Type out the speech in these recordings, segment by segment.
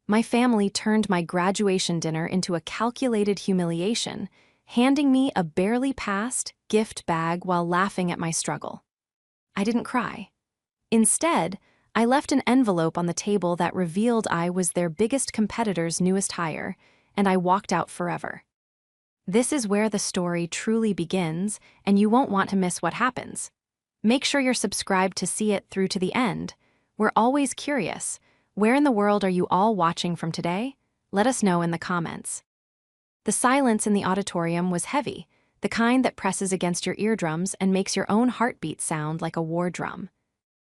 My family turned my graduation dinner into a calculated humiliation, handing me a barely passed gift bag while laughing at my struggle. I didn't cry. Instead, I left an envelope on the table that revealed I was their biggest competitor's newest hire, and I walked out forever. This is where the story truly begins, and you won't want to miss what happens. Make sure you're subscribed to see it through to the end. We're always curious. Where in the world are you all watching from today? Let us know in the comments. The silence in the auditorium was heavy, the kind that presses against your eardrums and makes your own heartbeat sound like a war drum.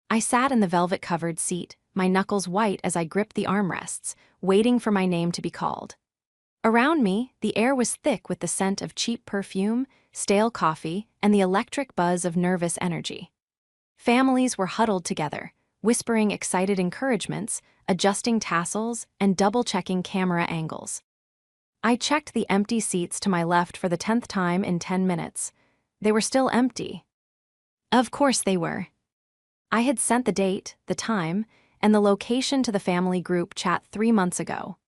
I sat in the velvet-covered seat, my knuckles white as I gripped the armrests, waiting for my name to be called. Around me, the air was thick with the scent of cheap perfume, stale coffee, and the electric buzz of nervous energy. Families were huddled together, whispering excited encouragements, adjusting tassels, and double-checking camera angles. I checked the empty seats to my left for the 10th time in 10 minutes. They were still empty. Of course they were. I had sent the date, the time, and the location to the family group chat 3 months ago.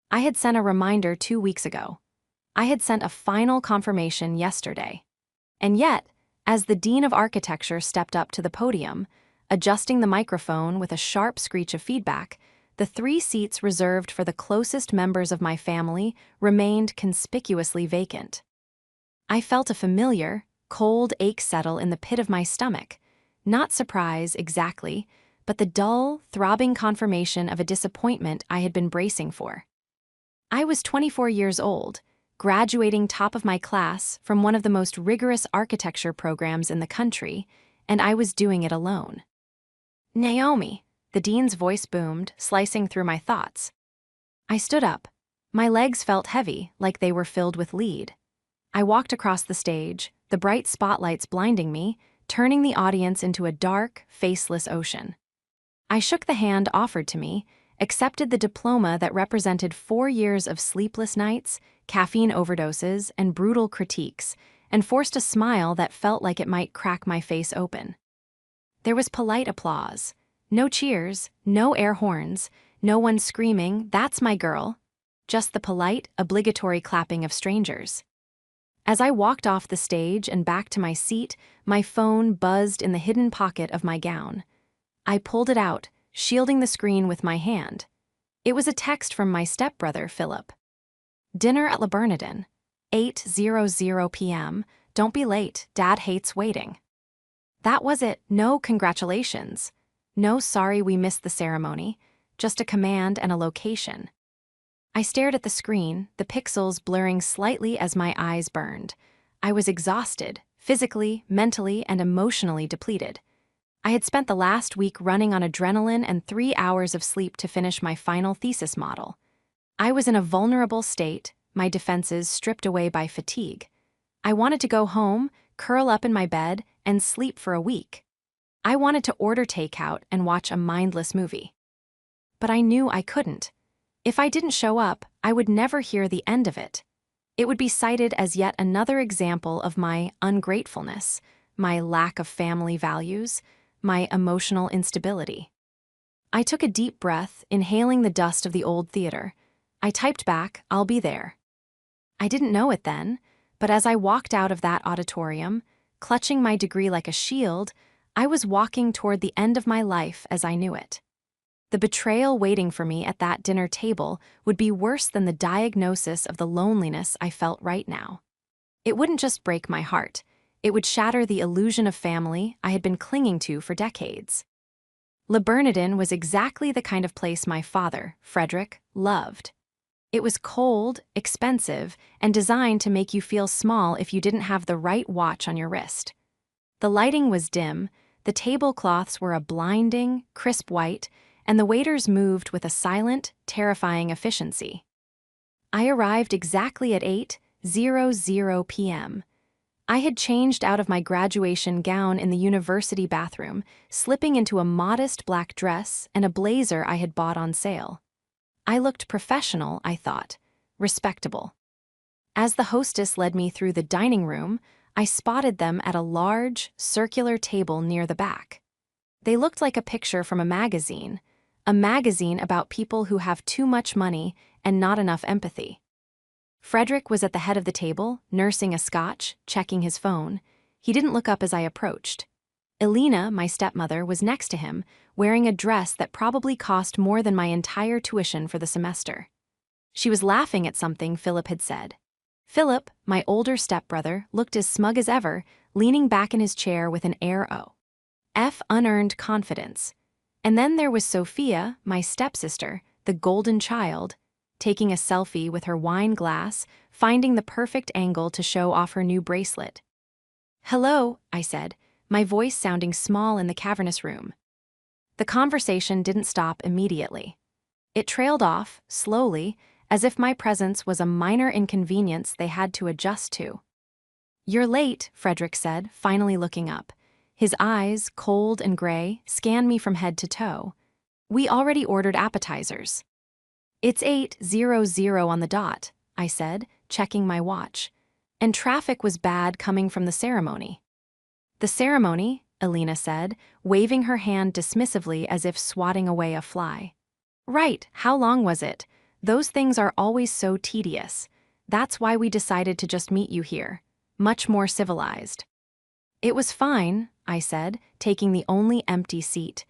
I had sent a reminder 2 weeks ago. I had sent a final confirmation yesterday. And yet, as the Dean of Architecture stepped up to the podium, adjusting the microphone with a sharp screech of feedback, the 3 seats reserved for the closest members of my family remained conspicuously vacant. I felt a familiar, cold ache settle in the pit of my stomach, not surprise exactly, but the dull, throbbing confirmation of a disappointment I had been bracing for. I was 24 years old, graduating top of my class from one of the most rigorous architecture programs in the country, and I was doing it alone. Naomi, the dean's voice boomed, slicing through my thoughts. I stood up. My legs felt heavy, like they were filled with lead. I walked across the stage, the bright spotlights blinding me, turning the audience into a dark, faceless ocean. I shook the hand offered to me, accepted the diploma that represented 4 years of sleepless nights, caffeine overdoses, and brutal critiques, and forced a smile that felt like it might crack my face open. There was polite applause. No cheers, no air horns, no one screaming, "That's my girl," just the polite, obligatory clapping of strangers. As I walked off the stage and back to my seat, my phone buzzed in the hidden pocket of my gown. I pulled it out, shielding the screen with my hand. It was a text from my stepbrother, Philip. "Dinner at Le Bernardin, 8:00 p.m. Don't be late, Dad hates waiting." That was it, no congratulations. No sorry we missed the ceremony, just a command and a location. I stared at the screen, the pixels blurring slightly as my eyes burned. I was exhausted, physically, mentally, and emotionally depleted. I had spent the last week running on adrenaline and 3 hours of sleep to finish my final thesis model. I was in a vulnerable state, my defenses stripped away by fatigue. I wanted to go home, curl up in my bed, and sleep for a week. I wanted to order takeout and watch a mindless movie. But I knew I couldn't. If I didn't show up, I would never hear the end of it. It would be cited as yet another example of my ungratefulness, my lack of family values, my emotional instability. I took a deep breath, inhaling the dust of the old theater. I typed back, "I'll be there." I didn't know it then, but as I walked out of that auditorium, clutching my degree like a shield, I was walking toward the end of my life as I knew it. The betrayal waiting for me at that dinner table would be worse than the diagnosis of the loneliness I felt right now. It wouldn't just break my heart, it would shatter the illusion of family I had been clinging to for decades. Le Bernardin was exactly the kind of place my father, Frederick, loved. It was cold, expensive, and designed to make you feel small if you didn't have the right watch on your wrist. The lighting was dim, the tablecloths were a blinding, crisp white, and the waiters moved with a silent, terrifying efficiency. I arrived exactly at 8:00 p.m. I had changed out of my graduation gown in the university bathroom, slipping into a modest black dress and a blazer I had bought on sale. I looked professional, I thought, respectable. As the hostess led me through the dining room, I spotted them at a large, circular table near the back. They looked like a picture from a a magazine about people who have too much money and not enough empathy. Frederick was at the head of the table, nursing a scotch, checking his phone. He didn't look up as I approached. Elena, my stepmother, was next to him, wearing a dress that probably cost more than my entire tuition for the semester. She was laughing at something Philip had said. Philip, my older stepbrother, looked as smug as ever, leaning back in his chair with an air of unearned confidence. And then there was Sophia, my stepsister, the golden child, taking a selfie with her wine glass, finding the perfect angle to show off her new bracelet. "Hello," I said, my voice sounding small in the cavernous room. The conversation didn't stop immediately. It trailed off, slowly, as if my presence was a minor inconvenience they had to adjust to. "You're late," Frederick said, finally looking up. His eyes, cold and gray, scanned me from head to toe. "We already ordered appetizers." "It's 8:00 on the dot," I said, checking my watch. "And traffic was bad coming from the ceremony." "The ceremony," Elena said, waving her hand dismissively as if swatting away a fly. "Right, how long was it? Those things are always so tedious. That's why we decided to just meet you here. Much more civilized." "It was fine," I said, taking the only empty seat.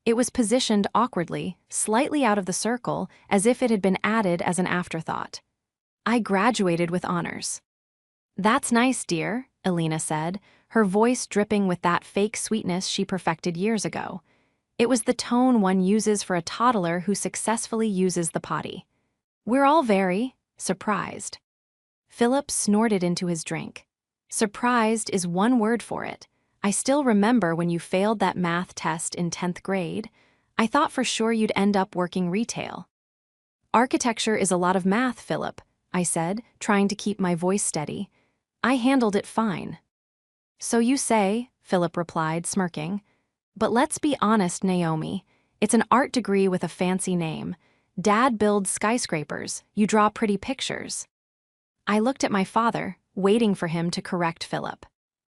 It was positioned awkwardly, slightly out of the circle, as if it had been added as an afterthought. "I graduated with honors." "That's nice, dear," Elena said, her voice dripping with that fake sweetness she perfected years ago. It was the tone one uses for a toddler who successfully uses the potty. "We're all very surprised." Philip snorted into his drink. "Surprised is one word for it. I still remember when you failed that math test in 10th grade. I thought for sure you'd end up working retail." "Architecture is a lot of math, Philip," I said, trying to keep my voice steady. "I handled it fine." "So you say," Philip replied, smirking. "But let's be honest, Naomi. It's an art degree with a fancy name. Dad builds skyscrapers. You draw pretty pictures." I looked at my father, waiting for him to correct Philip.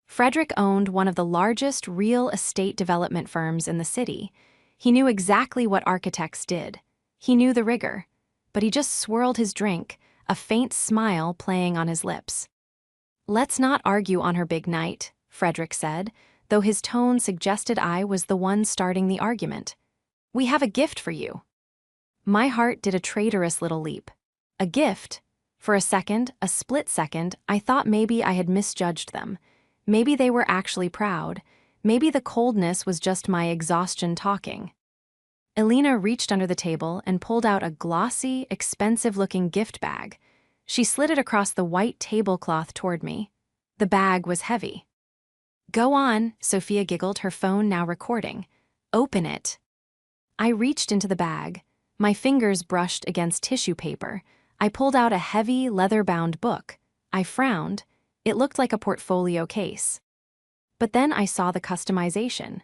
Frederick owned one of the largest real estate development firms in the city. He knew exactly what architects did. He knew the rigor. But he just swirled his drink, a faint smile playing on his lips. "Let's not argue on her big night," Frederick said, though his tone suggested I was the one starting the argument. "We have a gift for you." My heart did a traitorous little leap. A gift? For a second, a split second, I thought maybe I had misjudged them. Maybe they were actually proud. Maybe the coldness was just my exhaustion talking. Elena reached under the table and pulled out a glossy, expensive-looking gift bag. She slid it across the white tablecloth toward me. The bag was heavy. "Go on," Sophia giggled, her phone now recording. "Open it." I reached into the bag. My fingers brushed against tissue paper. I pulled out a heavy, leather-bound book. I frowned. It looked like a portfolio case. But then I saw the customization.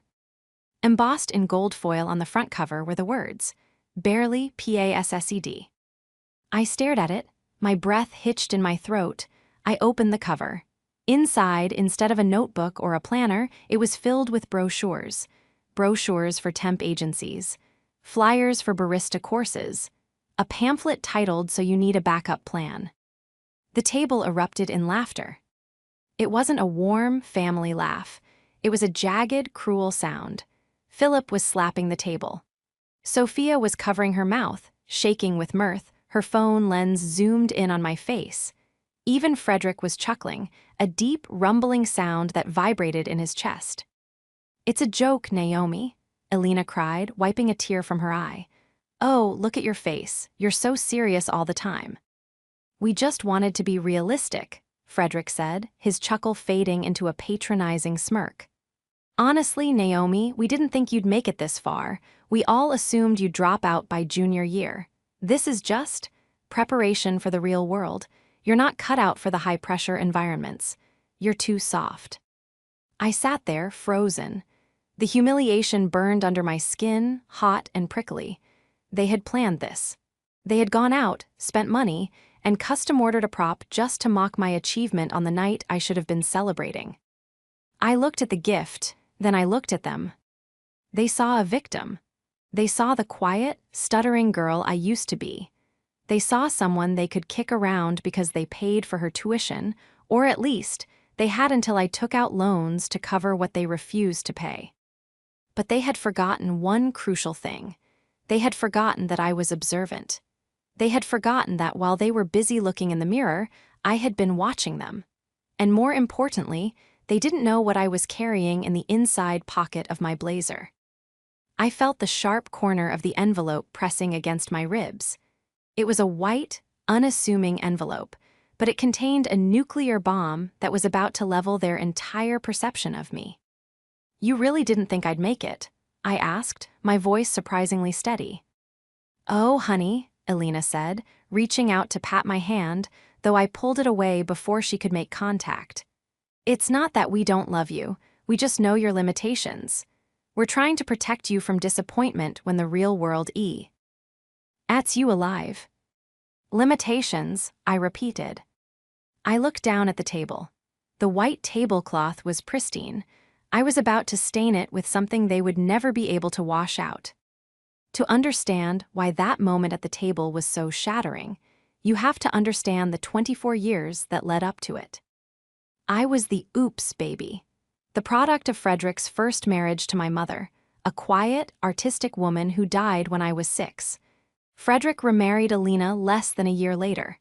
Embossed in gold foil on the front cover were the words, "Barely PASSED." I stared at it, my breath hitched in my throat. I opened the cover. Inside, instead of a notebook or a planner, it was filled with brochures. Brochures for temp agencies. Flyers for barista courses. A pamphlet titled "So You Need a Backup Plan." The table erupted in laughter. It wasn't a warm, family laugh. It was a jagged, cruel sound. Philip was slapping the table. Sophia was covering her mouth, shaking with mirth, her phone lens zoomed in on my face. Even Frederick was chuckling, a deep, rumbling sound that vibrated in his chest. "It's a joke, Naomi," Elena cried, wiping a tear from her eye. "Oh, look at your face. You're so serious all the time." "We just wanted to be realistic," Frederick said, his chuckle fading into a patronizing smirk. "Honestly, Naomi, we didn't think you'd make it this far. We all assumed you'd drop out by junior year. This is just preparation for the real world. You're not cut out for the high-pressure environments. You're too soft." I sat there, frozen. The humiliation burned under my skin, hot and prickly. They had planned this. They had gone out, spent money, and custom-ordered a prop just to mock my achievement on the night I should have been celebrating. I looked at the gift, then I looked at them. They saw a victim. They saw the quiet, stuttering girl I used to be. They saw someone they could kick around because they paid for her tuition, or at least, they had until I took out loans to cover what they refused to pay. But they had forgotten one crucial thing. They had forgotten that I was observant. They had forgotten that while they were busy looking in the mirror, I had been watching them. And more importantly, they didn't know what I was carrying in the inside pocket of my blazer. I felt the sharp corner of the envelope pressing against my ribs. It was a white, unassuming envelope, but it contained a nuclear bomb that was about to level their entire perception of me. "You really didn't think I'd make it?" I asked, my voice surprisingly steady. "Oh, honey," Elena said, reaching out to pat my hand, though I pulled it away before she could make contact. "It's not that we don't love you, we just know your limitations. We're trying to protect you from disappointment when the real world eats you alive." "Limitations," I repeated. I looked down at the table. The white tablecloth was pristine. I was about to stain it with something they would never be able to wash out. To understand why that moment at the table was so shattering, you have to understand the 24 years that led up to it. I was the oops baby, the product of Frederick's first marriage to my mother, a quiet, artistic woman who died when I was 6. Frederick remarried Elena less than a year later.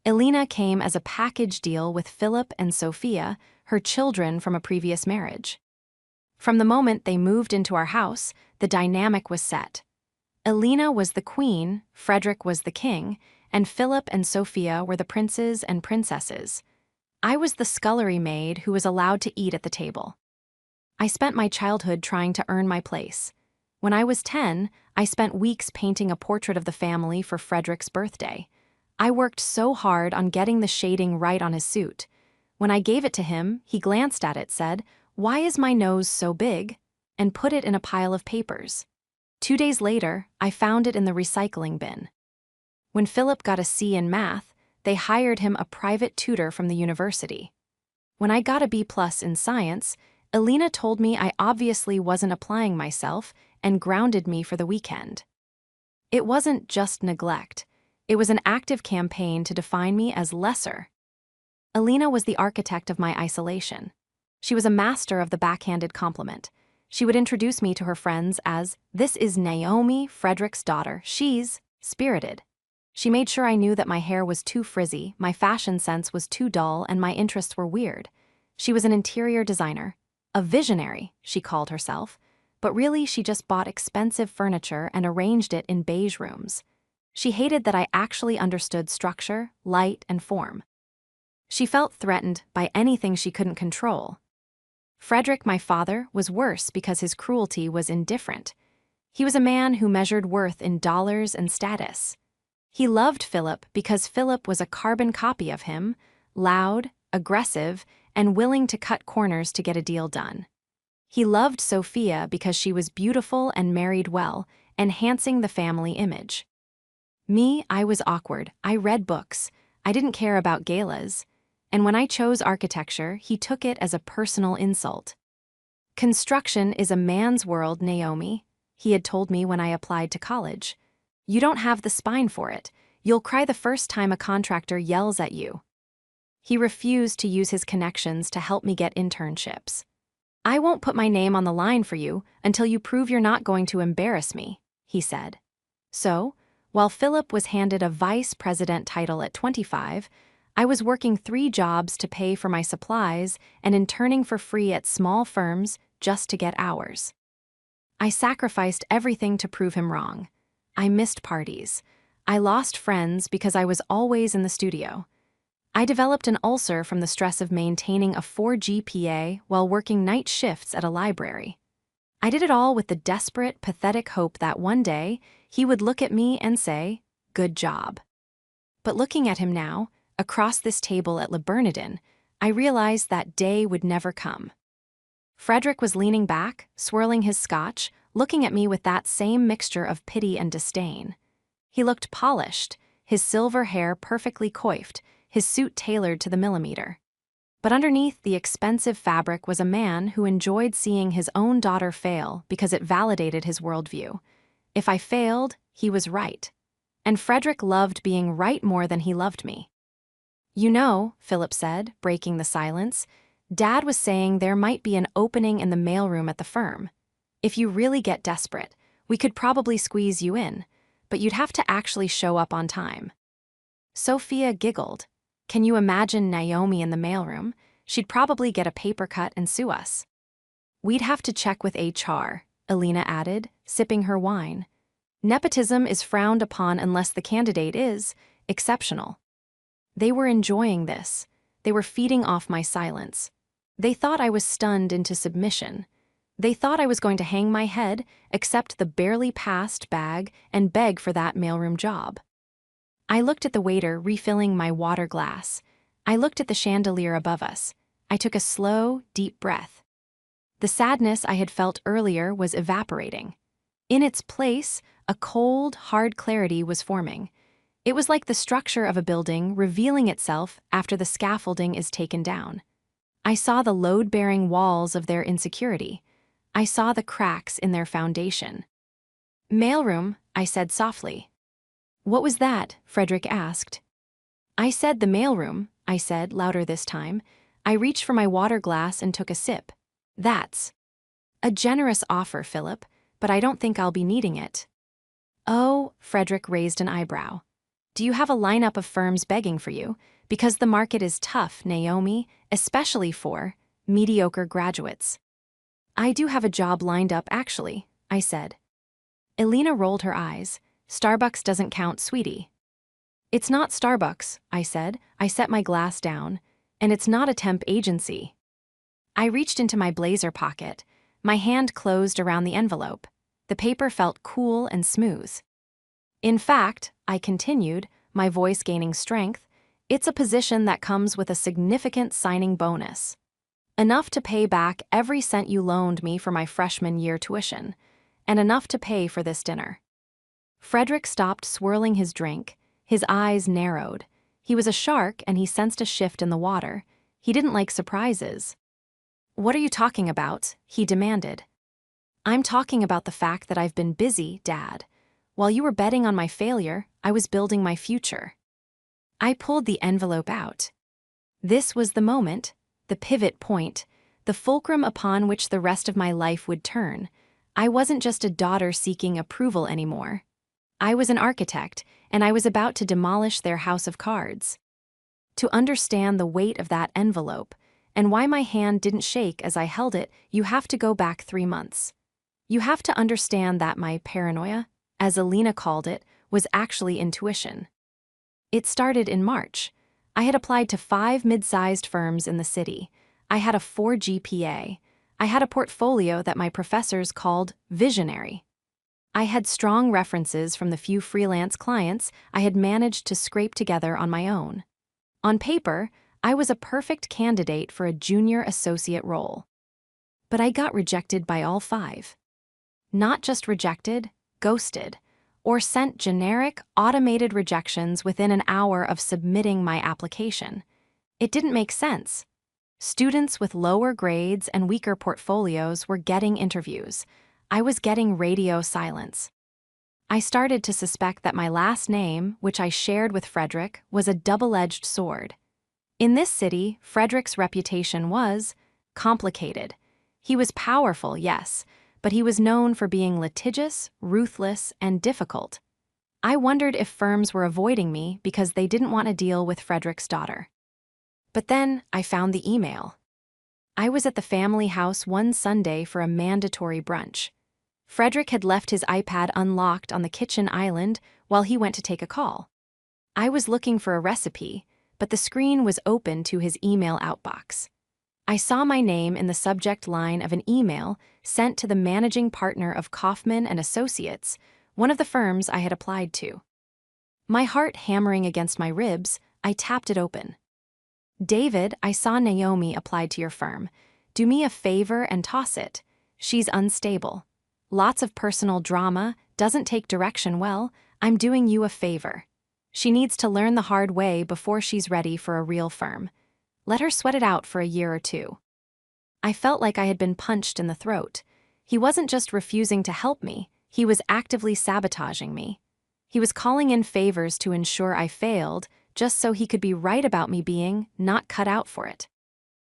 Elena came as a package deal with Philip and Sophia, her children from a previous marriage. From the moment they moved into our house, the dynamic was set. Elena was the queen, Frederick was the king, and Philip and Sophia were the princes and princesses. I was the scullery maid who was allowed to eat at the table. I spent my childhood trying to earn my place. When I was 10, I spent weeks painting a portrait of the family for Frederick's birthday. I worked so hard on getting the shading right on his suit. When I gave it to him, he glanced at it, said, "Why is my nose so big?" and put it in a pile of papers. 2 days later, I found it in the recycling bin. When Philip got a C in math, they hired him a private tutor from the university. When I got a B+ in science, Elena told me I obviously wasn't applying myself and grounded me for the weekend. It wasn't just neglect. It was an active campaign to define me as lesser. Elena was the architect of my isolation. She was a master of the backhanded compliment. She would introduce me to her friends as, "This is Naomi, Frederick's daughter. She's spirited." She made sure I knew that my hair was too frizzy, my fashion sense was too dull, and my interests were weird. She was an interior designer. A visionary, she called herself. But really, she just bought expensive furniture and arranged it in beige rooms. She hated that I actually understood structure, light, and form. She felt threatened by anything she couldn't control. Frederick, my father, was worse because his cruelty was indifferent. He was a man who measured worth in dollars and status. He loved Philip because Philip was a carbon copy of him, loud, aggressive, and willing to cut corners to get a deal done. He loved Sophia because she was beautiful and married well, enhancing the family image. Me, I was awkward. I read books. I didn't care about galas. And when I chose architecture, he took it as a personal insult. "Construction is a man's world, Naomi," he had told me when I applied to college. "You don't have the spine for it. You'll cry the first time a contractor yells at you." He refused to use his connections to help me get internships. "I won't put my name on the line for you until you prove you're not going to embarrass me," he said. So, while Philip was handed a vice president title at 25, I was working 3 jobs to pay for my supplies and interning for free at small firms just to get hours. I sacrificed everything to prove him wrong. I missed parties. I lost friends because I was always in the studio. I developed an ulcer from the stress of maintaining a 4 GPA while working night shifts at a library. I did it all with the desperate, pathetic hope that one day he would look at me and say, "Good job." But looking at him now, across this table at Le Bernardin, I realized that day would never come. Frederick was leaning back, swirling his scotch, looking at me with that same mixture of pity and disdain. He looked polished, his silver hair perfectly coiffed, his suit tailored to the millimeter. But underneath the expensive fabric was a man who enjoyed seeing his own daughter fail because it validated his worldview. If I failed, he was right. And Frederick loved being right more than he loved me. You know, Philip said, breaking the silence, Dad was saying there might be an opening in the mailroom at the firm. If you really get desperate, we could probably squeeze you in, but you'd have to actually show up on time. Sophia giggled. Can you imagine Naomi in the mailroom? She'd probably get a paper cut and sue us. We'd have to check with HR, Alina added, sipping her wine. Nepotism is frowned upon unless the candidate is exceptional. They were enjoying this. They were feeding off my silence. They thought I was stunned into submission. They thought I was going to hang my head, accept the barely passed bag, and beg for that mailroom job. I looked at the waiter refilling my water glass. I looked at the chandelier above us. I took a slow, deep breath. The sadness I had felt earlier was evaporating. In its place, a cold, hard clarity was forming. It was like the structure of a building revealing itself after the scaffolding is taken down. I saw the load-bearing walls of their insecurity. I saw the cracks in their foundation. Mailroom, I said softly. What was that? Frederick asked. I said the mailroom, I said, louder this time. I reached for my water glass and took a sip. That's a generous offer, Philip, but I don't think I'll be needing it. Oh, Frederick raised an eyebrow. Do you have a lineup of firms begging for you? Because the market is tough, Naomi, especially for mediocre graduates. I do have a job lined up, actually, I said. Alina rolled her eyes. Starbucks doesn't count, sweetie. It's not Starbucks, I said. I set my glass down. And it's not a temp agency. I reached into my blazer pocket. My hand closed around the envelope. The paper felt cool and smooth. In fact, I continued, my voice gaining strength, it's a position that comes with a significant signing bonus. Enough to pay back every cent you loaned me for my freshman year tuition, and enough to pay for this dinner. Frederick stopped swirling his drink. His eyes narrowed. He was a shark and he sensed a shift in the water. He didn't like surprises. What are you talking about? He demanded. I'm talking about the fact that I've been busy, Dad. While you were betting on my failure, I was building my future. I pulled the envelope out. This was the moment, the pivot point, the fulcrum upon which the rest of my life would turn. I wasn't just a daughter seeking approval anymore. I was an architect, and I was about to demolish their house of cards. To understand the weight of that envelope, and why my hand didn't shake as I held it, you have to go back 3 months. You have to understand that my paranoia, as Alina called it, was actually intuition. It started in March. I had applied to 5 mid-sized firms in the city. I had a 4 GPA. I had a portfolio that my professors called visionary. I had strong references from the few freelance clients I had managed to scrape together on my own. On paper, I was a perfect candidate for a junior associate role. But I got rejected by all 5. Not just rejected, ghosted, or sent generic, automated rejections within an hour of submitting my application. It didn't make sense. Students with lower grades and weaker portfolios were getting interviews. I was getting radio silence. I started to suspect that my last name, which I shared with Frederick, was a double-edged sword. In this city, Frederick's reputation was complicated. He was powerful, yes, but he was known for being litigious, ruthless, and difficult. I wondered if firms were avoiding me because they didn't want to deal with Frederick's daughter. But then I found the email. I was at the family house one Sunday for a mandatory brunch. Frederick had left his iPad unlocked on the kitchen island while he went to take a call. I was looking for a recipe, but the screen was open to his email outbox. I saw my name in the subject line of an email sent to the managing partner of Kaufman and Associates, one of the firms I had applied to. My heart hammering against my ribs, I tapped it open. David, I saw Naomi applied to your firm. Do me a favor and toss it. She's unstable. Lots of personal drama, doesn't take direction well. I'm doing you a favor. She needs to learn the hard way before she's ready for a real firm. Let her sweat it out for a year or 2. I felt like I had been punched in the throat. He wasn't just refusing to help me, He was actively sabotaging me. He was calling in favors to ensure I failed, just so he could be right about me being not cut out for it.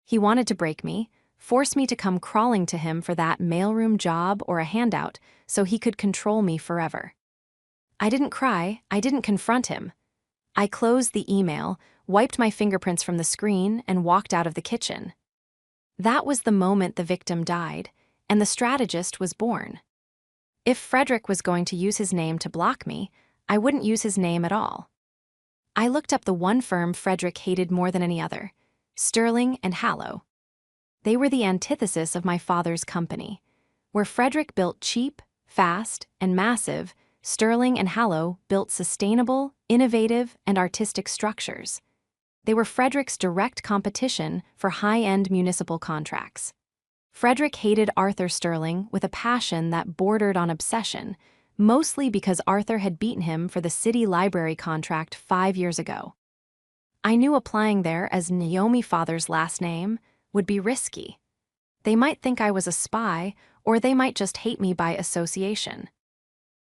He wanted to break me, force me to come crawling to him for that mailroom job or a handout so he could control me forever. I didn't cry, I didn't confront him. I closed the email, wiped my fingerprints from the screen, and walked out of the kitchen. That was the moment the victim died, and the strategist was born. If Frederick was going to use his name to block me, I wouldn't use his name at all. I looked up the one firm Frederick hated more than any other, Sterling and Hallow. They were the antithesis of my father's company. Where Frederick built cheap, fast, and massive, Sterling and Hallow built sustainable, innovative, and artistic structures. They were Frederick's direct competition for high-end municipal contracts. Frederick hated Arthur Sterling with a passion that bordered on obsession, mostly because Arthur had beaten him for the city library contract 5 years ago. I knew applying there as Naomi Father's last name would be risky. They might think I was a spy, or they might just hate me by association.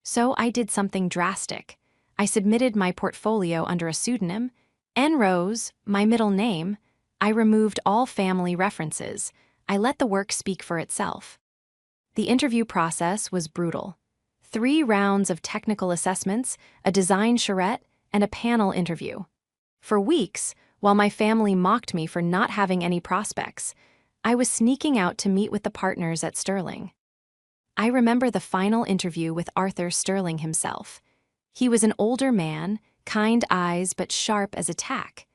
So I did something drastic. I submitted my portfolio under a pseudonym, N. Rose, my middle name. I removed all family references. I let the work speak for itself. The interview process was brutal. 3 rounds of technical assessments, a design charrette, and a panel interview. For weeks, while my family mocked me for not having any prospects, I was sneaking out to meet with the partners at Sterling. I remember the final interview with Arthur Sterling himself. He was an older man, kind eyes but sharp as a tack.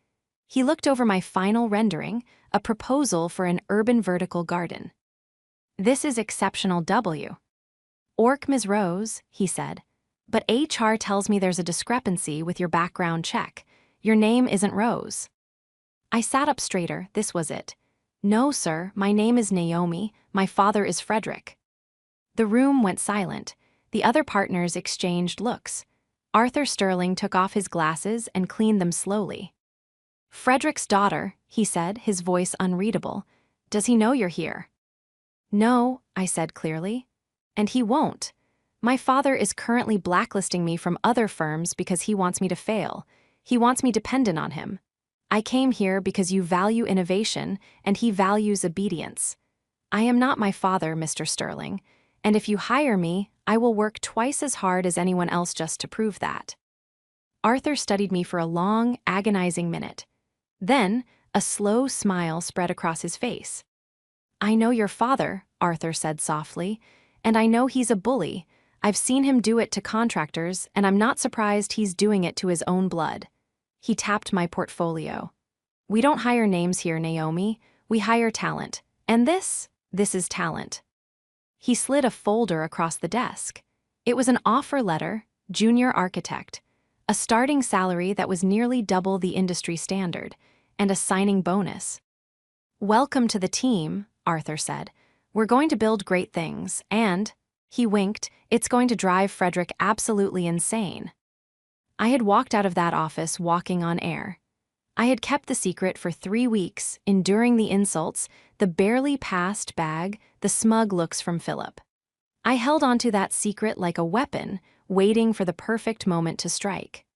He looked over my final rendering, a proposal for an urban vertical garden. "This is exceptional W. Orc Ms. Rose," he said, "but HR tells me there's a discrepancy with your background check. Your name isn't Rose." I sat up straighter, this was it. "No, sir, my name is Naomi, my father is Frederick." The room went silent. The other partners exchanged looks. Arthur Sterling took off his glasses and cleaned them slowly. "Frederick's daughter," he said, his voice unreadable. "Does he know you're here?" "No," I said clearly. "And he won't. My father is currently blacklisting me from other firms because he wants me to fail. He wants me dependent on him. I came here because you value innovation, and he values obedience. I am not my father, Mr. Sterling, and if you hire me, I will work twice as hard as anyone else just to prove that." Arthur studied me for a long, agonizing minute. Then, a slow smile spread across his face. "I know your father," Arthur said softly, "and I know he's a bully. I've seen him do it to contractors, and I'm not surprised he's doing it to his own blood." He tapped my portfolio. "We don't hire names here, Naomi. We hire talent. And this is talent." He slid a folder across the desk. It was an offer letter, junior architect, a starting salary that was nearly double the industry standard, and a signing bonus. "Welcome to the team," Arthur said. "We're going to build great things, and," he winked, "it's going to drive Frederick absolutely insane." I had walked out of that office walking on air. I had kept the secret for 3 weeks, enduring the insults, the barely passed bag, the smug looks from Philip. I held onto that secret like a weapon, waiting for the perfect moment to strike.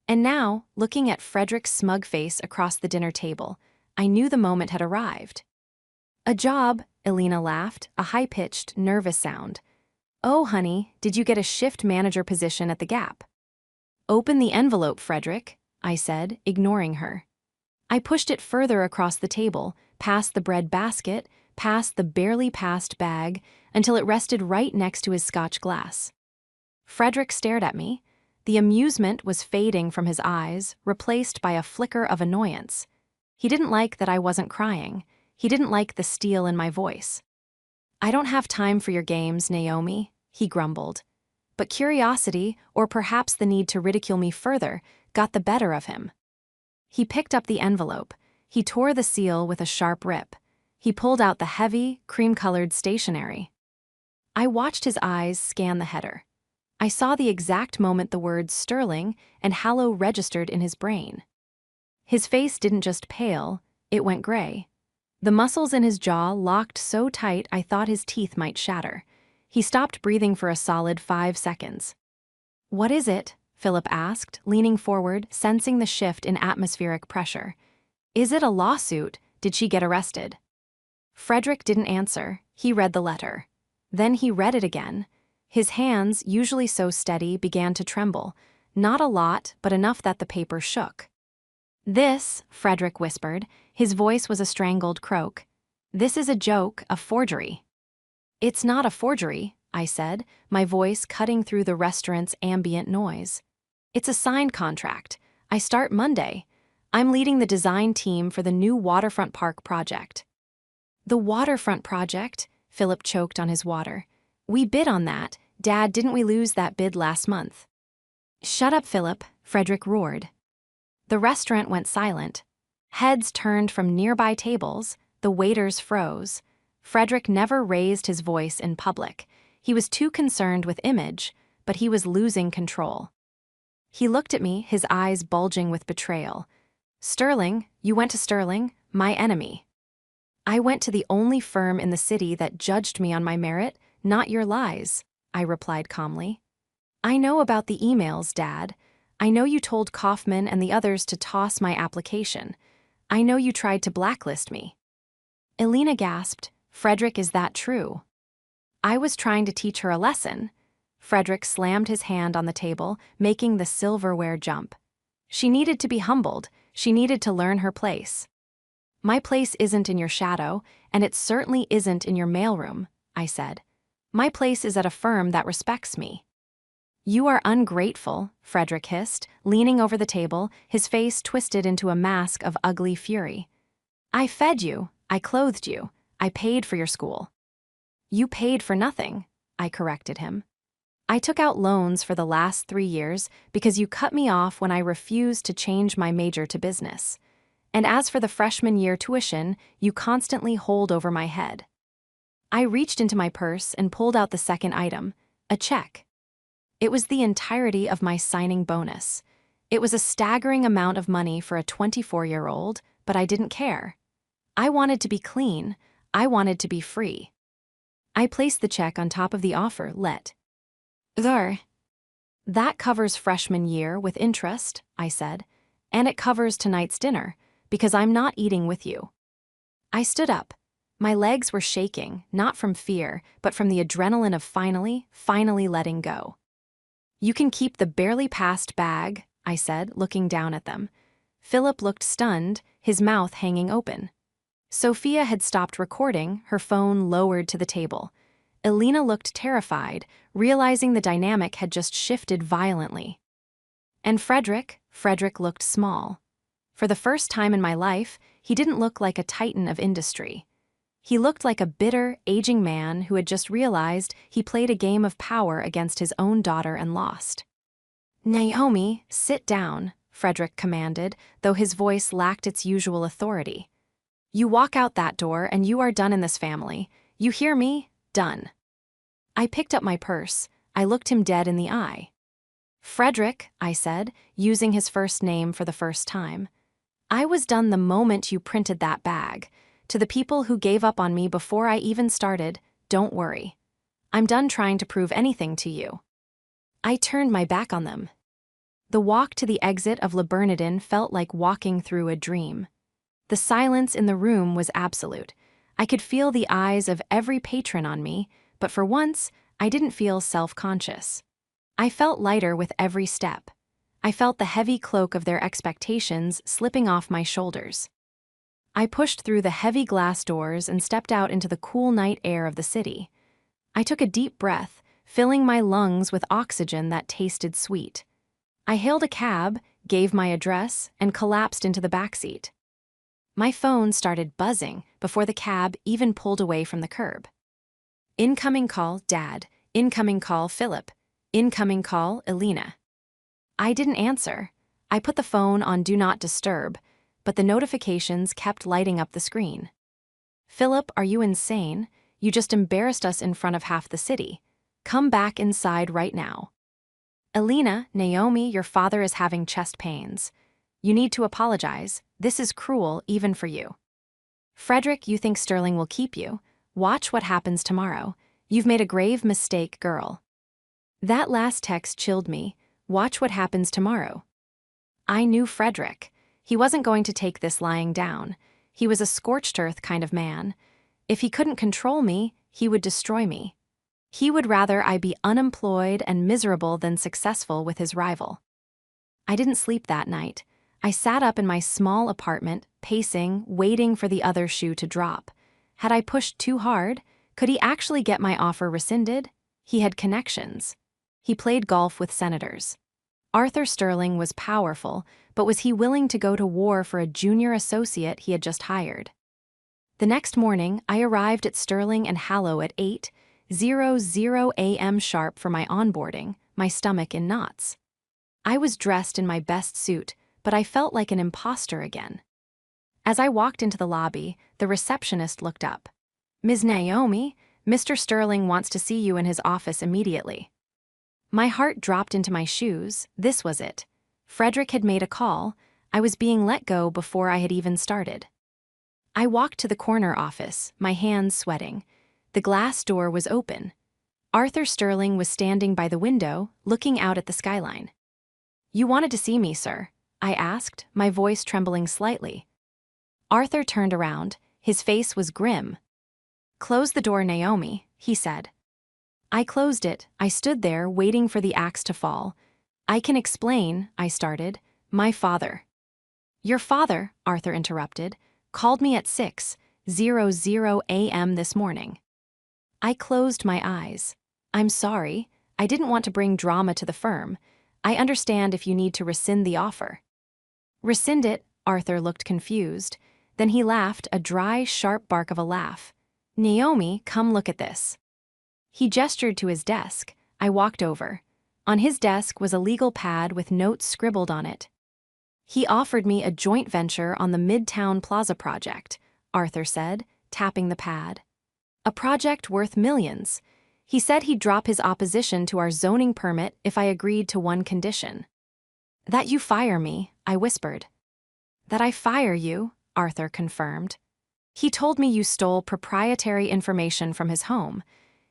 And now, looking at Frederick's smug face across the dinner table, I knew the moment had arrived. "A job," Elena laughed, a high-pitched, nervous sound. "Oh, honey, did you get a shift manager position at the Gap?" "Open the envelope, Frederick," I said, ignoring her. I pushed it further across the table, past the bread basket, past the barely passed bag, until it rested right next to his Scotch glass. Frederick stared at me. The amusement was fading from his eyes, replaced by a flicker of annoyance. He didn't like that I wasn't crying. He didn't like the steel in my voice. "I don't have time for your games, Naomi," he grumbled. But curiosity, or perhaps the need to ridicule me further, got the better of him. He picked up the envelope. He tore the seal with a sharp rip. He pulled out the heavy, cream-colored stationery. I watched his eyes scan the header. I saw the exact moment the words Sterling and Hallow registered in his brain. His face didn't just pale, it went gray. The muscles in his jaw locked so tight I thought his teeth might shatter. He stopped breathing for a solid 5 seconds. "What is it?" Philip asked, leaning forward, sensing the shift in atmospheric pressure. "Is it a lawsuit? Did she get arrested?" Frederick didn't answer. He read the letter. Then he read it again. His hands, usually so steady, began to tremble. Not a lot, but enough that the paper shook. "This," Frederick whispered. His voice was a strangled croak. "This is a joke, a forgery." "It's not a forgery," I said, my voice cutting through the restaurant's ambient noise. "It's a signed contract. I start Monday. I'm leading the design team for the new waterfront park project." "The waterfront project?" Philip choked on his water. "We bid on that. Dad, didn't we lose that bid last month?" "Shut up, Philip," Frederick roared. The restaurant went silent. Heads turned from nearby tables. The waiters froze. Frederick never raised his voice in public. He was too concerned with image, but he was losing control. He looked at me, his eyes bulging with betrayal. "Sterling, you went to Sterling, my enemy." "I went to the only firm in the city that judged me on my merit, not your lies," I replied calmly. "I know about the emails, Dad. I know you told Kaufman and the others to toss my application. I know you tried to blacklist me." Elena gasped. "Frederick, is that true?" "I was trying to teach her a lesson." Frederick slammed his hand on the table, making the silverware jump. "She needed to be humbled. She needed to learn her place." "My place isn't in your shadow, and it certainly isn't in your mailroom," I said. "My place is at a firm that respects me." "You are ungrateful," Frederick hissed, leaning over the table, his face twisted into a mask of ugly fury. "I fed you, I clothed you, I paid for your school." "You paid for nothing," I corrected him. "I took out loans for the last 3 years because you cut me off when I refused to change my major to business. And as for the freshman year tuition, you constantly hold over my head." I reached into my purse and pulled out the second item, a check. It was the entirety of my signing bonus. It was a staggering amount of money for a 24-year-old, but I didn't care. I wanted to be clean. I wanted to be free. I placed the check on top of the offer let. "There." "That covers freshman year with interest," I said, "and it covers tonight's dinner, because I'm not eating with you." I stood up. My legs were shaking, not from fear, but from the adrenaline of finally letting go. "You can keep the barely passed bag," I said, looking down at them. Philip looked stunned, his mouth hanging open. Sophia had stopped recording, her phone lowered to the table. Elena looked terrified, realizing the dynamic had just shifted violently. And Frederick looked small. For the first time in my life, he didn't look like a titan of industry. He looked like a bitter, aging man who had just realized he played a game of power against his own daughter and lost. "Naomi, sit down," Frederick commanded, though his voice lacked its usual authority. "You walk out that door and you are done in this family. You hear me? Done." I picked up my purse. I looked him dead in the eye. "Frederick," I said, using his first name for the first time, "I was done the moment you printed that bag. To the people who gave up on me before I even started, don't worry. I'm done trying to prove anything to you." I turned my back on them. The walk to the exit of Le Bernardin felt like walking through a dream. The silence in the room was absolute. I could feel the eyes of every patron on me, but for once, I didn't feel self-conscious. I felt lighter with every step. I felt the heavy cloak of their expectations slipping off my shoulders. I pushed through the heavy glass doors and stepped out into the cool night air of the city. I took a deep breath, filling my lungs with oxygen that tasted sweet. I hailed a cab, gave my address, and collapsed into the backseat. My phone started buzzing before the cab even pulled away from the curb. "Incoming call, Dad. Incoming call, Philip. Incoming call, Elena." I didn't answer. I put the phone on Do Not Disturb, but the notifications kept lighting up the screen. "Philip, are you insane? You just embarrassed us in front of half the city. Come back inside right now." "Elena, Naomi, your father is having chest pains. You need to apologize. This is cruel, even for you." "Frederick, you think Sterling will keep you? Watch what happens tomorrow. You've made a grave mistake, girl. That last text chilled me. Watch what happens tomorrow. I knew Frederick. He wasn't going to take this lying down. He was a scorched earth kind of man. If he couldn't control me, he would destroy me. He would rather I be unemployed and miserable than successful with his rival. I didn't sleep that night. I sat up in my small apartment, pacing, waiting for the other shoe to drop. Had I pushed too hard? Could he actually get my offer rescinded? He had connections. He played golf with senators. Arthur Sterling was powerful, but was he willing to go to war for a junior associate he had just hired? The next morning, I arrived at Sterling and Hallow at 8:00 a.m. sharp for my onboarding, my stomach in knots. I was dressed in my best suit, but I felt like an imposter again. As I walked into the lobby, the receptionist looked up. "Ms. Naomi, Mr. Sterling wants to see you in his office immediately." My heart dropped into my shoes. This was it. Frederick had made a call. I was being let go before I had even started. I walked to the corner office, my hands sweating. The glass door was open. Arthur Sterling was standing by the window, looking out at the skyline. "You wanted to see me, sir?" I asked, my voice trembling slightly. Arthur turned around. His face was grim. "Close the door, Naomi," he said. I closed it. I stood there, waiting for the axe to fall. "I can explain," I started. "My father." "Your father," Arthur interrupted, "called me at 6:00 a.m. this morning." I closed my eyes. "I'm sorry. I didn't want to bring drama to the firm. I understand if you need to rescind the offer." "Rescind it?" Arthur looked confused. Then he laughed, a dry, sharp bark of a laugh. "Naomi, come look at this." He gestured to his desk. I walked over. On his desk was a legal pad with notes scribbled on it. "He offered me a joint venture on the Midtown Plaza project," Arthur said, tapping the pad. "A project worth millions. He said he'd drop his opposition to our zoning permit if I agreed to one condition." "That you fire me," I whispered. "That I fire you," Arthur confirmed. "He told me you stole proprietary information from his home.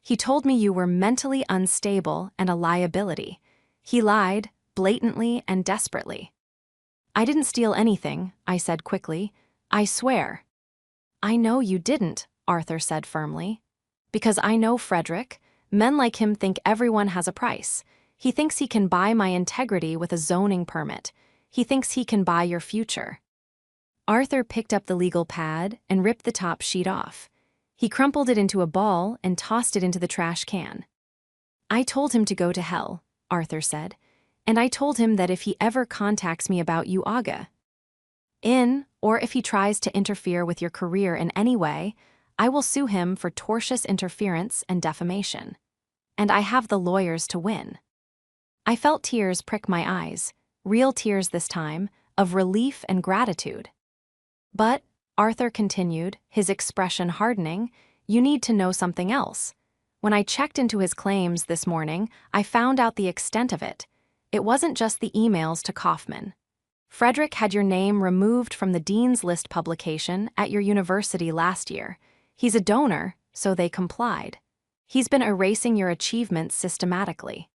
He told me you were mentally unstable and a liability. He lied, blatantly and desperately." "I didn't steal anything," I said quickly. "I swear." "I know you didn't," Arthur said firmly. "Because I know Frederick. Men like him think everyone has a price. He thinks he can buy my integrity with a zoning permit. He thinks he can buy your future." Arthur picked up the legal pad and ripped the top sheet off. He crumpled it into a ball and tossed it into the trash can. "I told him to go to hell," Arthur said, "and I told him that if he ever contacts me about you or if he tries to interfere with your career in any way, I will sue him for tortious interference and defamation. And I have the lawyers to win." I felt tears prick my eyes, real tears this time, of relief and gratitude. "But," Arthur continued, his expression hardening, "you need to know something else. When I checked into his claims this morning, I found out the extent of it. It wasn't just the emails to Kaufman. Frederick had your name removed from the Dean's List publication at your university last year. He's a donor, so they complied. He's been erasing your achievements systematically."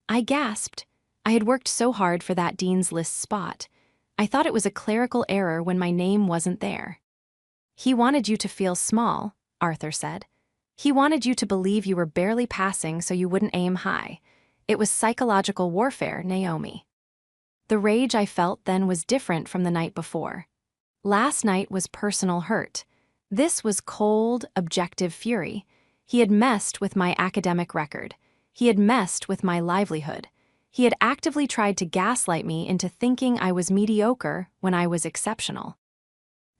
I gasped. I had worked so hard for that Dean's List spot. I thought it was a clerical error when my name wasn't there. "He wanted you to feel small," Arthur said. "He wanted you to believe you were barely passing so you wouldn't aim high. It was psychological warfare, Naomi." The rage I felt then was different from the night before. Last night was personal hurt. This was cold, objective fury. He had messed with my academic record. He had messed with my livelihood. He had actively tried to gaslight me into thinking I was mediocre when I was exceptional.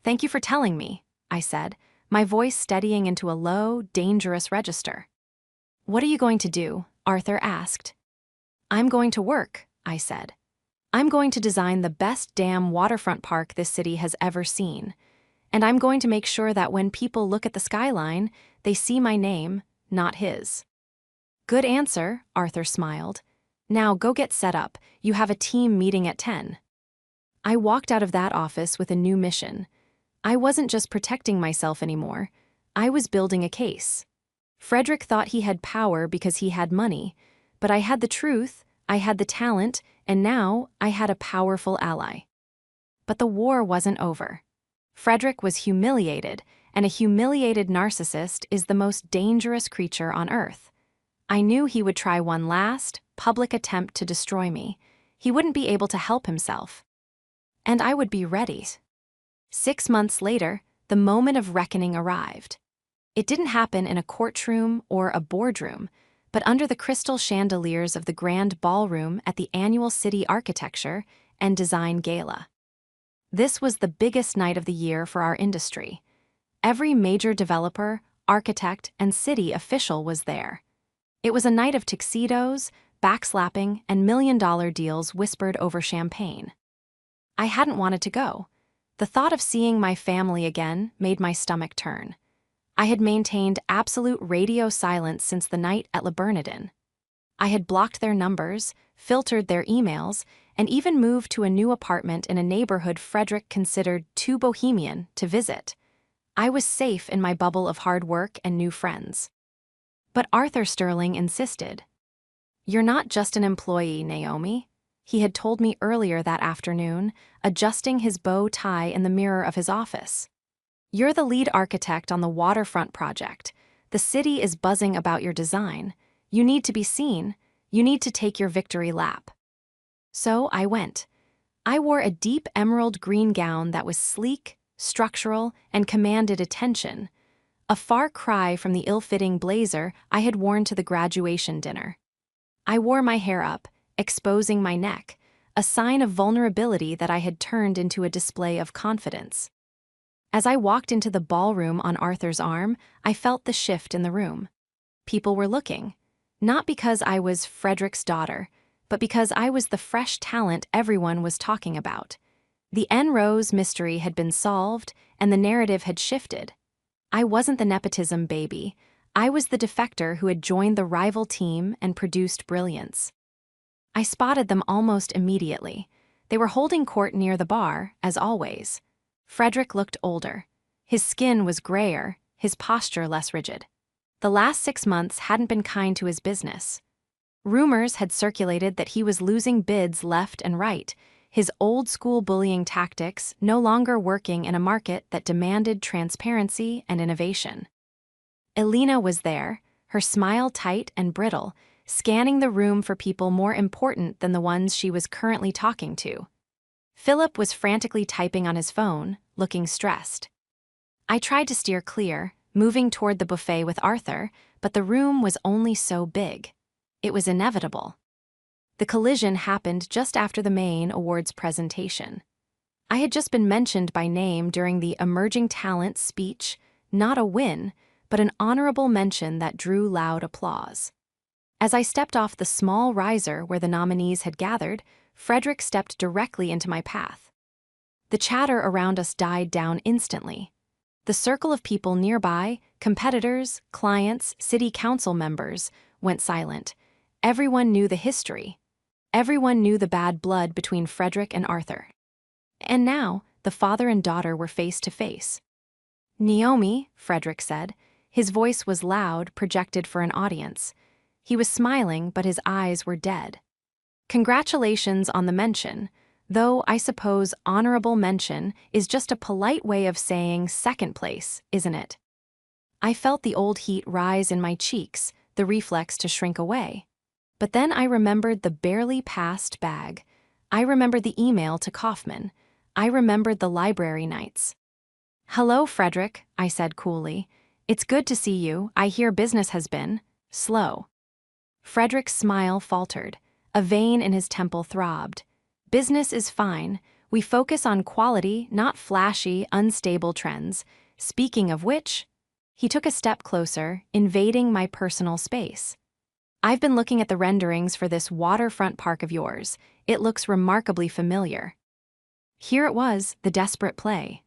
"Thank you for telling me," I said, my voice steadying into a low, dangerous register. "What are you going to do?" Arthur asked. "I'm going to work," I said. "I'm going to design the best damn waterfront park this city has ever seen. And I'm going to make sure that when people look at the skyline, they see my name, not his." "Good answer," Arthur smiled. "Now go get set up. You have a team meeting at 10. I walked out of that office with a new mission. I wasn't just protecting myself anymore. I was building a case. Frederick thought he had power because he had money, but I had the truth, I had the talent, and now I had a powerful ally. But the war wasn't over. Frederick was humiliated, and a humiliated narcissist is the most dangerous creature on earth. I knew he would try one last, public attempt to destroy me. He wouldn't be able to help himself. And I would be ready. 6 months later, the moment of reckoning arrived. It didn't happen in a courtroom or a boardroom, but under the crystal chandeliers of the grand ballroom at the annual City Architecture and Design Gala. This was the biggest night of the year for our industry. Every major developer, architect, and city official was there. It was a night of tuxedos, backslapping, and million-dollar deals whispered over champagne. I hadn't wanted to go. The thought of seeing my family again made my stomach turn. I had maintained absolute radio silence since the night at Le Bernardin. I had blocked their numbers, filtered their emails, and even moved to a new apartment in a neighborhood Frederick considered too bohemian to visit. I was safe in my bubble of hard work and new friends. But Arthur Sterling insisted. "You're not just an employee, Naomi," he had told me earlier that afternoon, adjusting his bow tie in the mirror of his office. "You're the lead architect on the waterfront project. The city is buzzing about your design. You need to be seen. You need to take your victory lap." So I went. I wore a deep emerald green gown that was sleek, structural, and commanded attention, a far cry from the ill-fitting blazer I had worn to the graduation dinner. I wore my hair up, exposing my neck, a sign of vulnerability that I had turned into a display of confidence. As I walked into the ballroom on Arthur's arm, I felt the shift in the room. People were looking, not because I was Frederick's daughter, but because I was the fresh talent everyone was talking about. The N. Rose mystery had been solved, and the narrative had shifted. I wasn't the nepotism baby. I was the defector who had joined the rival team and produced brilliance. I spotted them almost immediately. They were holding court near the bar, as always. Frederick looked older. His skin was grayer, his posture less rigid. The last 6 months hadn't been kind to his business. Rumors had circulated that he was losing bids left and right, his old-school bullying tactics no longer working in a market that demanded transparency and innovation. Elena was there, her smile tight and brittle, scanning the room for people more important than the ones she was currently talking to. Philip was frantically typing on his phone, looking stressed. I tried to steer clear, moving toward the buffet with Arthur, but the room was only so big. It was inevitable. The collision happened just after the main awards presentation. I had just been mentioned by name during the Emerging Talent speech, not a win, but an honorable mention that drew loud applause. As I stepped off the small riser where the nominees had gathered, Frederick stepped directly into my path. The chatter around us died down instantly. The circle of people nearby, competitors, clients, city council members, went silent. Everyone knew the history. Everyone knew the bad blood between Frederick and Arthur. And now, the father and daughter were face to face. "Naomi," Frederick said. His voice was loud, projected for an audience. He was smiling, but his eyes were dead. "Congratulations on the mention, though I suppose honorable mention is just a polite way of saying second place, isn't it?" I felt the old heat rise in my cheeks, the reflex to shrink away. But then I remembered the barely passed bag. I remembered the email to Kaufman. I remembered the library nights. "Hello, Frederick," I said coolly. "It's good to see you. I hear business has been slow." Frederick's smile faltered. A vein in his temple throbbed. "Business is fine. We focus on quality, not flashy, unstable trends. Speaking of which," he took a step closer, invading my personal space. "I've been looking at the renderings for this waterfront park of yours. It looks remarkably familiar." Here it was, the desperate play.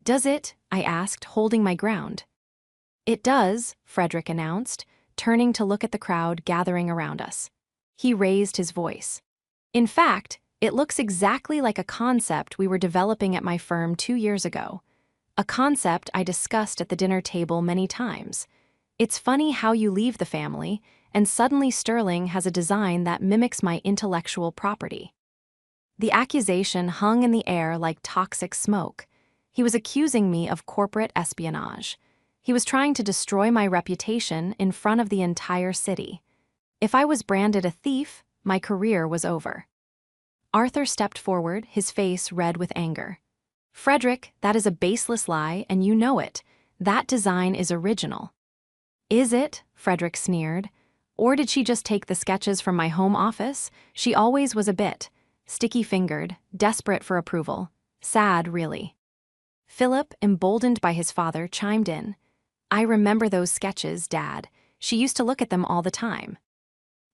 "Does it?" I asked, holding my ground. "It does," Frederick announced, turning to look at the crowd gathering around us. He raised his voice. "In fact, it looks exactly like a concept we were developing at my firm 2 years ago. A concept I discussed at the dinner table many times. It's funny how you leave the family, and suddenly Sterling has a design that mimics my intellectual property. The accusation hung in the air like toxic smoke. He was accusing me of corporate espionage. He was trying to destroy my reputation in front of the entire city. If I was branded a thief, my career was over. Arthur stepped forward, his face red with anger. Frederick, that is a baseless lie, and you know it. That design is original. Is it? Frederick sneered. Or did she just take the sketches from my home office? She always was a bit sticky-fingered, desperate for approval. Sad, really. Philip, emboldened by his father, chimed in. I remember those sketches, Dad. She used to look at them all the time.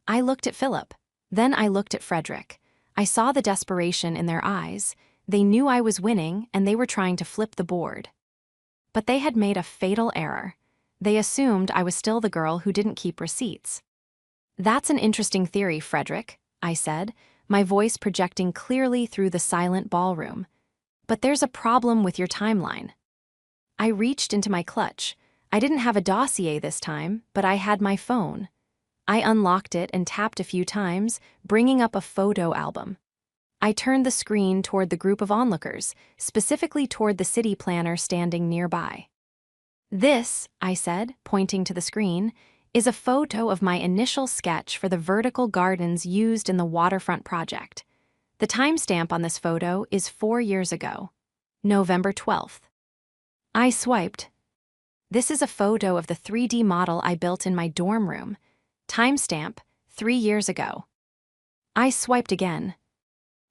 I looked at Philip. Then I looked at Frederick. I saw the desperation in their eyes. They knew I was winning, and they were trying to flip the board. But they had made a fatal error. They assumed I was still the girl who didn't keep receipts. That's an interesting theory, Frederick, I said, my voice projecting clearly through the silent ballroom. But there's a problem with your timeline. I reached into my clutch. I didn't have a dossier this time, but I had my phone. I unlocked it and tapped a few times, bringing up a photo album. I turned the screen toward the group of onlookers, specifically toward the city planner standing nearby. This, I said, pointing to the screen, is a photo of my initial sketch for the vertical gardens used in the waterfront project. The timestamp on this photo is 4 years ago, November 12th. I swiped. This is a photo of the 3D model I built in my dorm room. Timestamp, 3 years ago. I swiped again.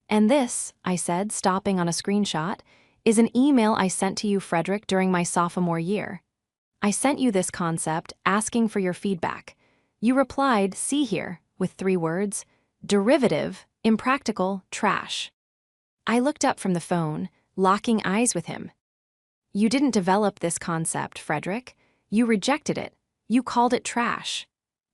And this, I said, stopping on a screenshot, is an email I sent to you, Frederick, during my sophomore year. I sent you this concept, asking for your feedback. You replied, see here, with 3 words, derivative, impractical, trash. I looked up from the phone, locking eyes with him. You didn't develop this concept, Frederick. You rejected it. You called it trash.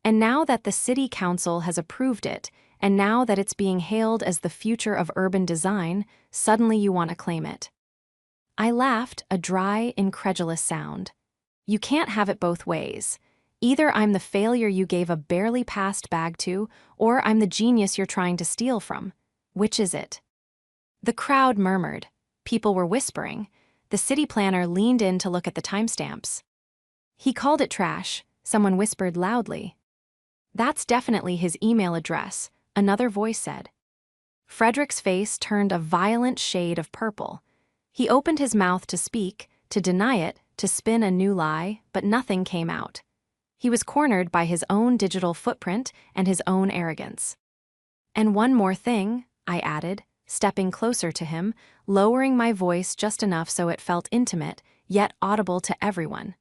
And now that the city council has approved it, and now that it's being hailed as the future of urban design, suddenly you want to claim it. I laughed, a dry, incredulous sound. You can't have it both ways. Either I'm the failure you gave a barely passed bag to, or I'm the genius you're trying to steal from. Which is it? The crowd murmured. People were whispering. The city planner leaned in to look at the timestamps. He called it trash, someone whispered loudly. That's definitely his email address, another voice said. Frederick's face turned a violent shade of purple. He opened his mouth to speak, to deny it, to spin a new lie, but nothing came out. He was cornered by his own digital footprint and his own arrogance. And one more thing, I added, stepping closer to him, lowering my voice just enough so it felt intimate, yet audible to everyone.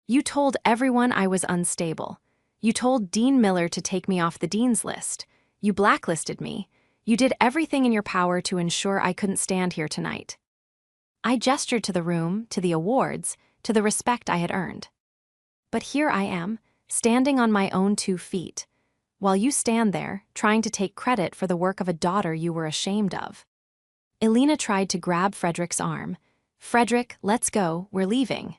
You told everyone I was unstable. You told Dean Miller to take me off the dean's list. You blacklisted me. You did everything in your power to ensure I couldn't stand here tonight. I gestured to the room, to the awards, to the respect I had earned. But here I am, standing on my own 2 feet, while you stand there, trying to take credit for the work of a daughter you were ashamed of. Elena tried to grab Frederick's arm. Frederick, let's go, we're leaving.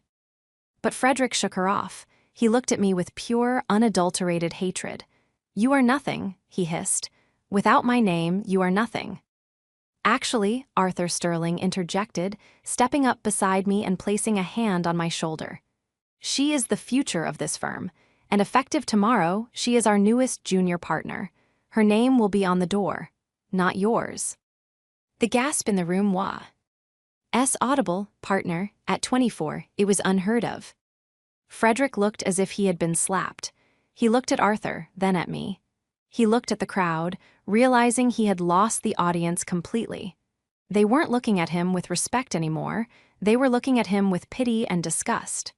But Frederick shook her off. He looked at me with pure, unadulterated hatred. You are nothing, he hissed. Without my name, you are nothing. Actually, Arthur Sterling interjected, stepping up beside me and placing a hand on my shoulder. She is the future of this firm, and effective tomorrow, she is our newest junior partner. Her name will be on the door, not yours. The gasp in the room was audible, partner, at 24, it was unheard of. Frederick looked as if he had been slapped. He looked at Arthur, then at me. He looked at the crowd, realizing he had lost the audience completely. They weren't looking at him with respect anymore, they were looking at him with pity and disgust.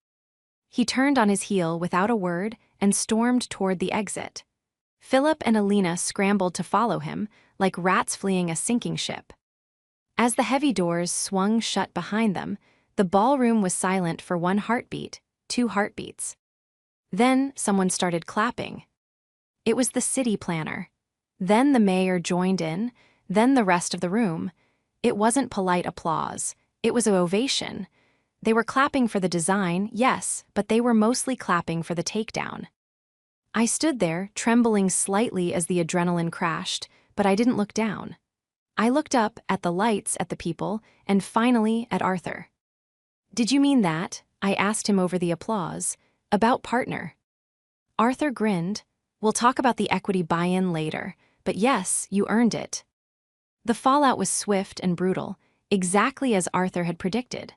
He turned on his heel without a word and stormed toward the exit. Philip and Elena scrambled to follow him, like rats fleeing a sinking ship. As the heavy doors swung shut behind them, the ballroom was silent for 1 heartbeat, 2 heartbeats. Then someone started clapping. It was the city planner. Then the mayor joined in, then the rest of the room. It wasn't polite applause. It was an ovation. They were clapping for the design, yes, but they were mostly clapping for the takedown. I stood there, trembling slightly as the adrenaline crashed, but I didn't look down. I looked up at the lights, at the people, and finally at Arthur. "Did you mean that?" I asked him over the applause. "About partner." Arthur grinned. "We'll talk about the equity buy-in later, but yes, you earned it." The fallout was swift and brutal, exactly as Arthur had predicted.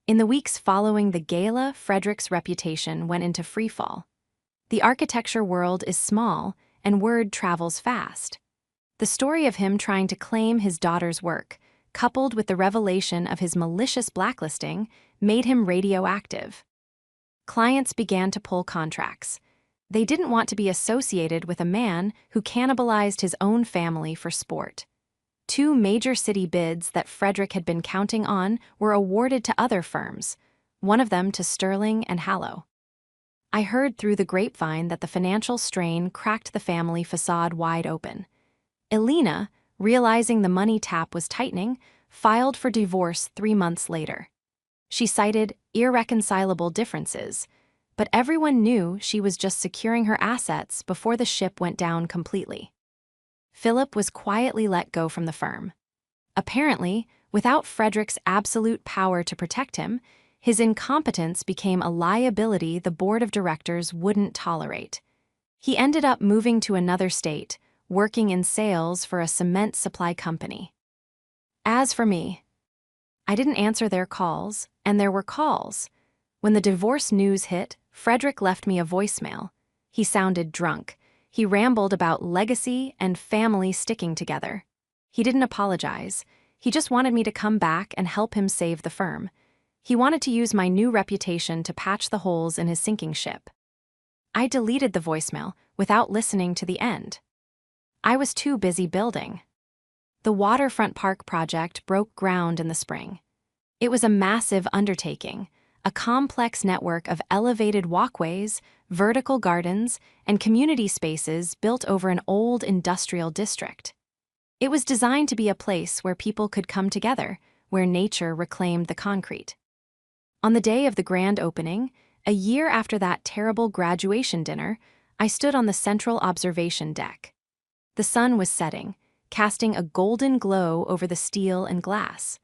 In the weeks following the gala, Frederick's reputation went into freefall. The architecture world is small, and word travels fast. The story of him trying to claim his daughter's work, coupled with the revelation of his malicious blacklisting, made him radioactive. Clients began to pull contracts. They didn't want to be associated with a man who cannibalized his own family for sport. 2 major city bids that Frederick had been counting on were awarded to other firms, one of them to Sterling and Hallow. I heard through the grapevine that the financial strain cracked the family facade wide open. Elena, realizing the money tap was tightening, filed for divorce 3 months later. She cited irreconcilable differences, but everyone knew she was just securing her assets before the ship went down completely. Philip was quietly let go from the firm. Apparently, without Frederick's absolute power to protect him, his incompetence became a liability the board of directors wouldn't tolerate. He ended up moving to another state, working in sales for a cement supply company. As for me, I didn't answer their calls, and there were calls. When the divorce news hit, Frederick left me a voicemail. He sounded drunk. He rambled about legacy and family sticking together. He didn't apologize. He just wanted me to come back and help him save the firm. He wanted to use my new reputation to patch the holes in his sinking ship. I deleted the voicemail without listening to the end. I was too busy building. The waterfront park project broke ground in the spring. It was a massive undertaking, a complex network of elevated walkways, vertical gardens, and community spaces built over an old industrial district. It was designed to be a place where people could come together, where nature reclaimed the concrete. On the day of the grand opening, a year after that terrible graduation dinner, I stood on the central observation deck. The sun was setting, casting a golden glow over the steel and glass.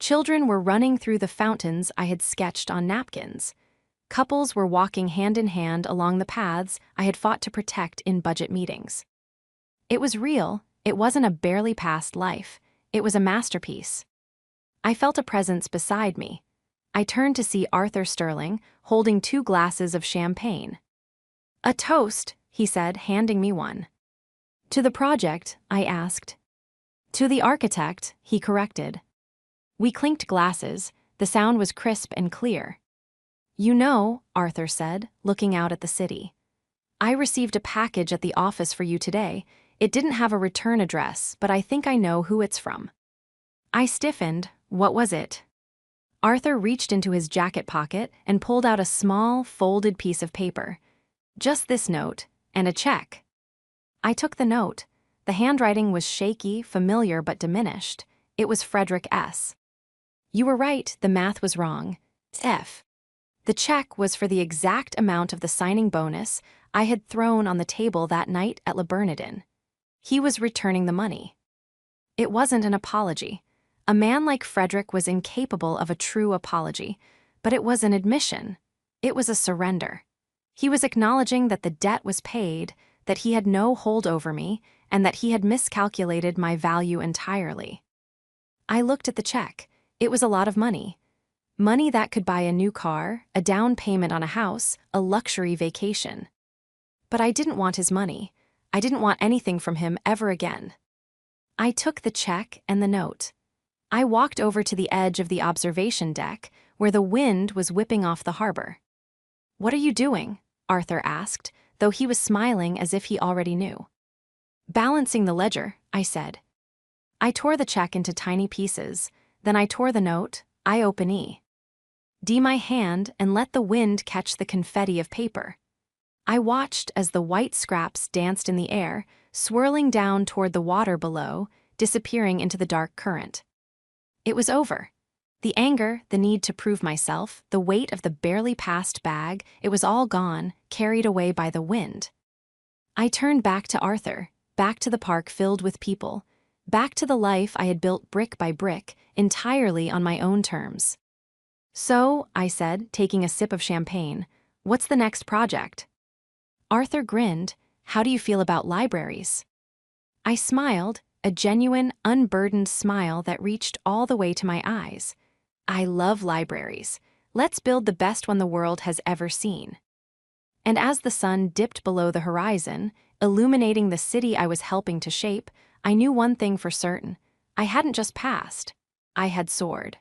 Children were running through the fountains I had sketched on napkins. Couples were walking hand in hand along the paths I had fought to protect in budget meetings. It was real. It wasn't a barely passed life. It was a masterpiece. I felt a presence beside me. I turned to see Arthur Sterling, holding 2 glasses of champagne. "A toast," he said, handing me one. "To the project?" I asked. "To the architect," he corrected. We clinked glasses. The sound was crisp and clear. "You know," Arthur said, looking out at the city, "I received a package at the office for you today. It didn't have a return address, but I think I know who it's from." I stiffened. What was it? Arthur reached into his jacket pocket and pulled out a small, folded piece of paper. "Just this note, and a check." I took the note. The handwriting was shaky, familiar, but diminished. It was Frederick S. "You were right, the math was wrong. F." The check was for the exact amount of the signing bonus I had thrown on the table that night at Le Bernardin. He was returning the money. It wasn't an apology. A man like Frederick was incapable of a true apology, but it was an admission. It was a surrender. He was acknowledging that the debt was paid, that he had no hold over me, and that he had miscalculated my value entirely. I looked at the check. It was a lot of money. Money that could buy a new car, a down payment on a house, a luxury vacation. But I didn't want his money. I didn't want anything from him ever again. I took the check and the note. I walked over to the edge of the observation deck, where the wind was whipping off the harbor. "What are you doing?" Arthur asked, though he was smiling as if he already knew. "Balancing the ledger," I said. I tore the check into tiny pieces, then I tore the note, I open E. D my hand and let the wind catch the confetti of paper. I watched as the white scraps danced in the air, swirling down toward the water below, disappearing into the dark current. It was over. The anger, the need to prove myself, the weight of the barely passed bag, it was all gone, carried away by the wind. I turned back to Arthur, back to the park filled with people, back to the life I had built brick by brick, entirely on my own terms. "So," I said, taking a sip of champagne, "what's the next project?" Arthur grinned. "How do you feel about libraries?" I smiled, a genuine, unburdened smile that reached all the way to my eyes. "I love libraries. Let's build the best one the world has ever seen." And as the sun dipped below the horizon, illuminating the city I was helping to shape, I knew one thing for certain. I hadn't just passed. I had soared.